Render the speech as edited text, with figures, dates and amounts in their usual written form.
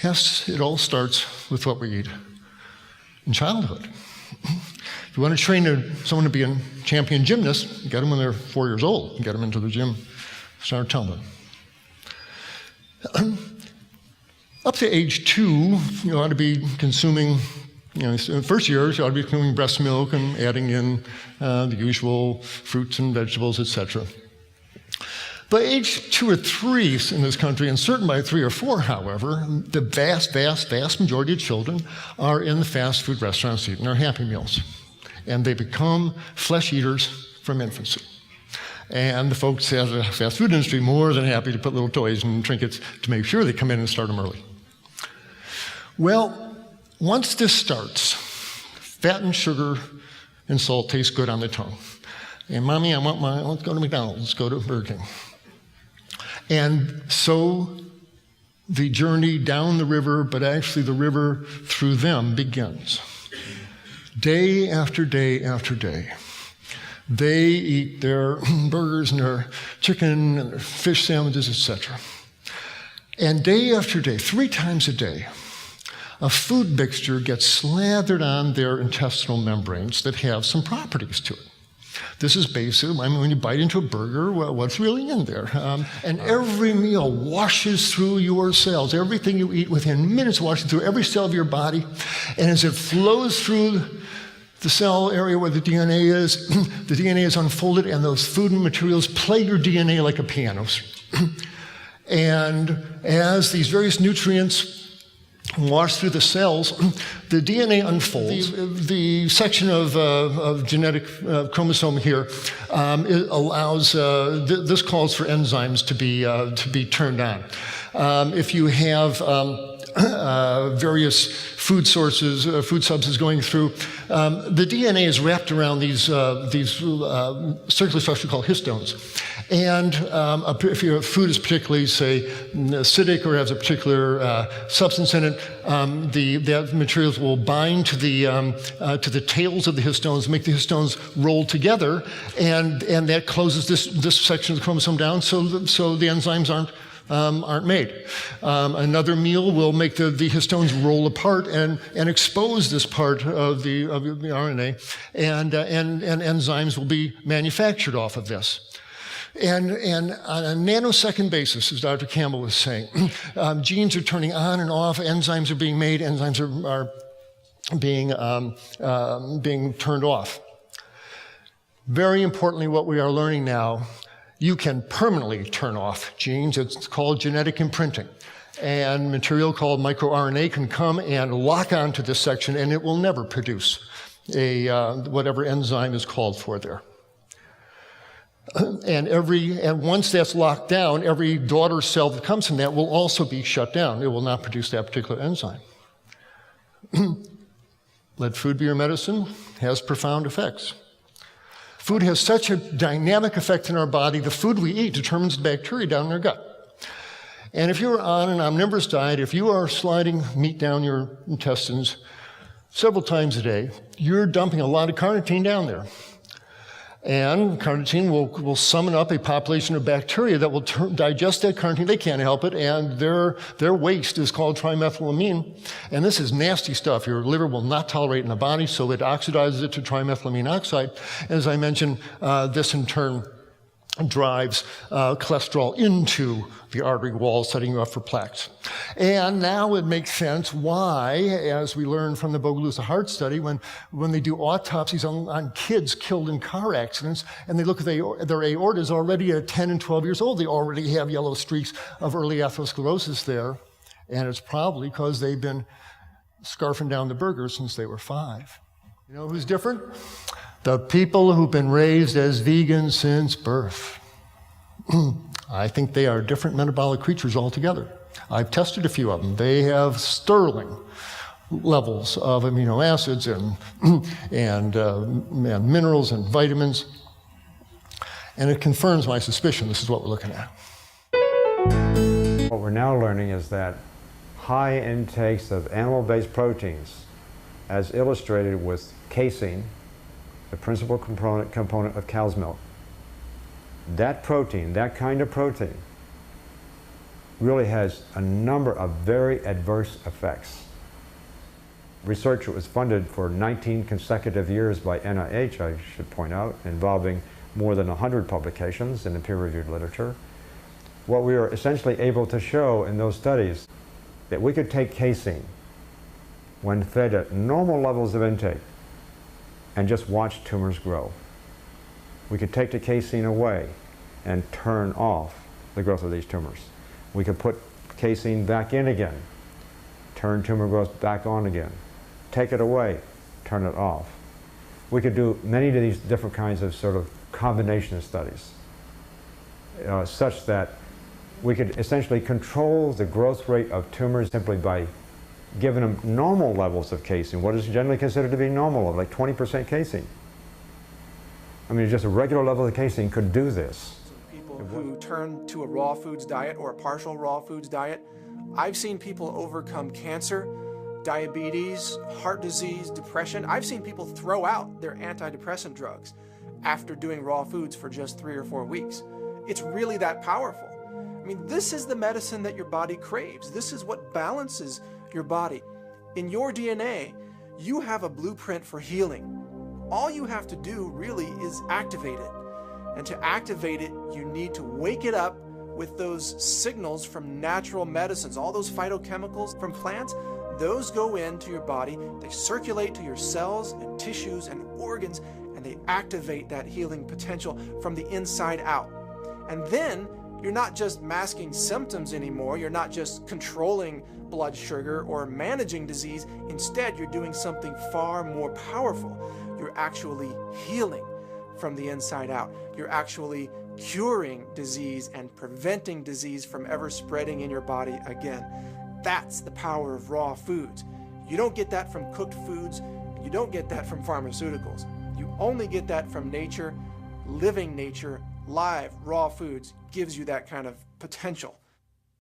Yes, it all starts with what we eat in childhood. If you want to train someone to be a champion gymnast, you get them when they're 4 years old. You get them into the gym, start telling them. Up to age 2, you ought to be consuming, in the first years, you ought to be consuming breast milk and adding in the usual fruits and vegetables, etc. By age 2 or 3 in this country, and certainly by 3 or 4, however, the vast, vast, vast majority of children are in the fast food restaurants eating their Happy Meals. And they become flesh eaters from infancy. And the folks at the fast food industry more than happy to put little toys and trinkets to make sure they come in and start them early. Well, once this starts, fat and sugar and salt taste good on the tongue. And Mommy, let's go to McDonald's, let's go to Burger King. And so the journey down the river, but actually the river through them begins. Day after day after day. They eat their burgers and their chicken and their fish sandwiches, etc. And day after day, 3 times a day, a food mixture gets slathered on their intestinal membranes that have some properties to it. This is basic. When you bite into a burger, well, what's really in there? And every meal washes through your cells. Everything you eat within minutes washes through every cell of your body. And as it flows through the cell area where the DNA is, the DNA is unfolded, and those food and materials play your DNA like a piano. And as these various nutrients wash through the cells, the DNA unfolds. The section of genetic chromosome here allows, this calls for enzymes to be turned on. If you have various food sources, food substances going through, the DNA is wrapped around these circular structures called histones. And if your food is particularly, say, acidic or has a particular substance in it, the materials will bind to the tails of the histones, make the histones roll together, and that closes this section of the chromosome down, so the enzymes aren't made. Another meal will make the histones roll apart and expose this part of the RNA, and enzymes will be manufactured off of this. And on a nanosecond basis, as Dr. Campbell was saying, genes are turning on and off, enzymes are being made, enzymes are being turned off. Very importantly, what we are learning now, you can permanently turn off genes. It's called genetic imprinting. And material called microRNA can come and lock onto this section, and it will never produce whatever enzyme is called for there. And once that's locked down, every daughter cell that comes from that will also be shut down. It will not produce that particular enzyme. Let food be your medicine has profound effects. Food has such a dynamic effect in our body, the food we eat determines the bacteria down in our gut. And if you're on an omnivorous diet, if you are sliding meat down your intestines several times a day, you're dumping a lot of carnitine down there. And carnitine will summon up a population of bacteria that will digest that carnitine. They can't help it, and their waste is called trimethylamine. And this is nasty stuff. Your liver will not tolerate in the body, so it oxidizes it to trimethylamine oxide. As I mentioned, this in turn drives cholesterol into the artery wall, setting you up for plaques. And now it makes sense why, as we learned from the Bogalusa heart study, when they do autopsies on kids killed in car accidents, and they look at their aortas already at 10 and 12 years old, they already have yellow streaks of early atherosclerosis there. And it's probably because they've been scarfing down the burgers since they were 5. You know who's different? The people who've been raised as vegans since birth. I think they are different metabolic creatures altogether. I've tested a few of them. They have sterling levels of amino acids and minerals and vitamins. And it confirms my suspicion this is what we're looking at. What we're now learning is that high intakes of animal-based proteins, as illustrated with casein, the principal component of cow's milk, that protein, that kind of protein, really has a number of very adverse effects. Research was funded for 19 consecutive years by NIH, I should point out, involving more than 100 publications in the peer-reviewed literature. What we were essentially able to show in those studies that we could take casein when fed at normal levels of intake and just watch tumors grow. We could take the casein away and turn off the growth of these tumors. We could put casein back in again, turn tumor growth back on again, take it away, turn it off. We could do many of these different kinds of sort of combination studies such that we could essentially control the growth rate of tumors simply by giving them normal levels of casein, what is generally considered to be normal, like 20% casein. I mean, just a regular level of casein could do this. People who turn to a raw foods diet or a partial raw foods diet, I've seen people overcome cancer, diabetes, heart disease, depression. I've seen people throw out their antidepressant drugs after doing raw foods for just 3 or 4 weeks. It's really that powerful. I mean, this is the medicine that your body craves. This is what balances your body. In your DNA, you have a blueprint for healing. All you have to do really is activate it. And to activate it, you need to wake it up with those signals from natural medicines. All those phytochemicals from plants, those go into your body, they circulate to your cells and tissues and organs, and they activate that healing potential from the inside out. And then you're not just masking symptoms anymore, you're not just controlling blood sugar or managing disease. Instead, you're doing something far more powerful. You're actually healing from the inside out. You're actually curing disease and preventing disease from ever spreading in your body again. That's the power of raw foods. You don't get that from cooked foods. You don't get that from pharmaceuticals. You only get that from nature. Living nature, live, raw foods gives you that kind of potential.